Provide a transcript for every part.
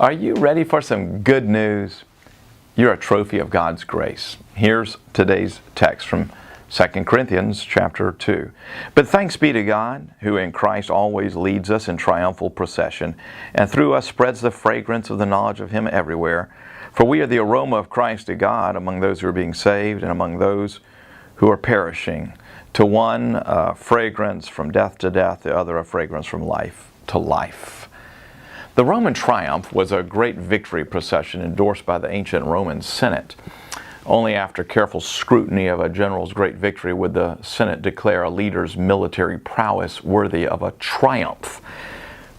Are you ready for some good news? You're a trophy of God's grace. Here's today's text from 2 Corinthians chapter 2. But thanks be to God, who in Christ always leads us in triumphal procession, and through us spreads the fragrance of the knowledge of Him everywhere. For we are the aroma of Christ to God among those who are being saved and among those who are perishing. To one, a fragrance from death to death, the other a fragrance from life to life. The Roman triumph was a great victory procession endorsed by the ancient Roman Senate. Only after careful scrutiny of a general's great victory would the Senate declare a leader's military prowess worthy of a triumph.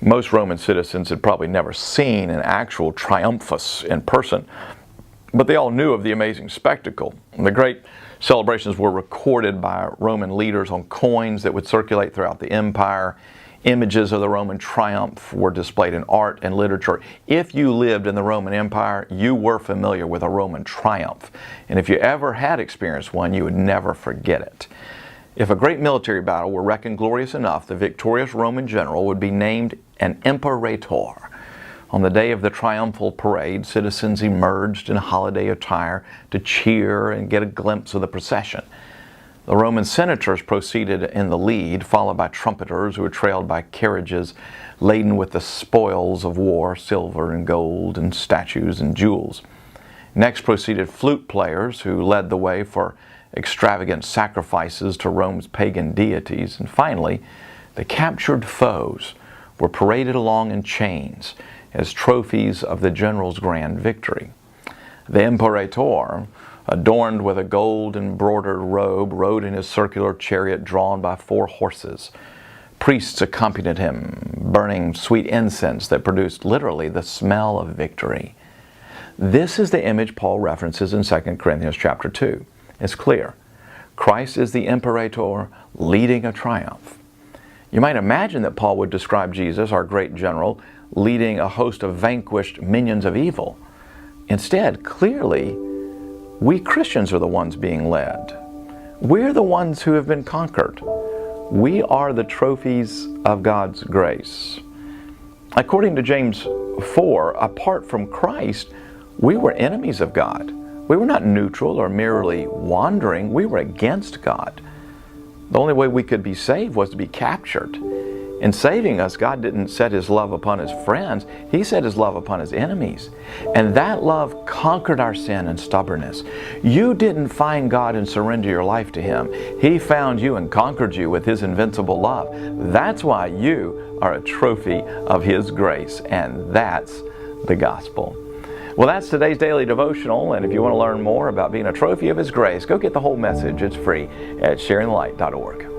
Most Roman citizens had probably never seen an actual triumphus in person, but they all knew of the amazing spectacle. The great celebrations were recorded by Roman leaders on coins that would circulate throughout the empire. Images of the Roman triumph were displayed in art and literature. If you lived in the Roman Empire, you were familiar with a Roman triumph. And if you ever had experienced one, you would never forget it. If a great military battle were reckoned glorious enough, the victorious Roman general would be named an imperator. On the day of the triumphal parade, citizens emerged in holiday attire to cheer and get a glimpse of the procession. The Roman senators proceeded in the lead, followed by trumpeters who were trailed by carriages laden with the spoils of war, silver and gold and statues and jewels. Next proceeded flute players who led the way for extravagant sacrifices to Rome's pagan deities. And finally, the captured foes were paraded along in chains as trophies of the general's grand victory. The imperator, adorned with a gold embroidered robe, rode in his circular chariot drawn by 4 horses. Priests accompanied him, burning sweet incense that produced literally the smell of victory. This is the image Paul references in 2 Corinthians chapter 2. It's clear. Christ is the imperator leading a triumph. You might imagine that Paul would describe Jesus, our great general, leading a host of vanquished minions of evil. Instead, clearly, we Christians are the ones being led. We're the ones who have been conquered. We are the trophies of God's grace. According to James 4, apart from Christ, we were enemies of God. We were not neutral or merely wandering. We were against God. The only way we could be saved was to be captured. In saving us, God didn't set His love upon His friends. He set His love upon His enemies. And that love conquered our sin and stubbornness. You didn't find God and surrender your life to Him. He found you and conquered you with His invincible love. That's why you are a trophy of His grace. And that's the gospel. Well, that's today's daily devotional. And if you want to learn more about being a trophy of His grace, go get the whole message. It's free at sharingthelight.org.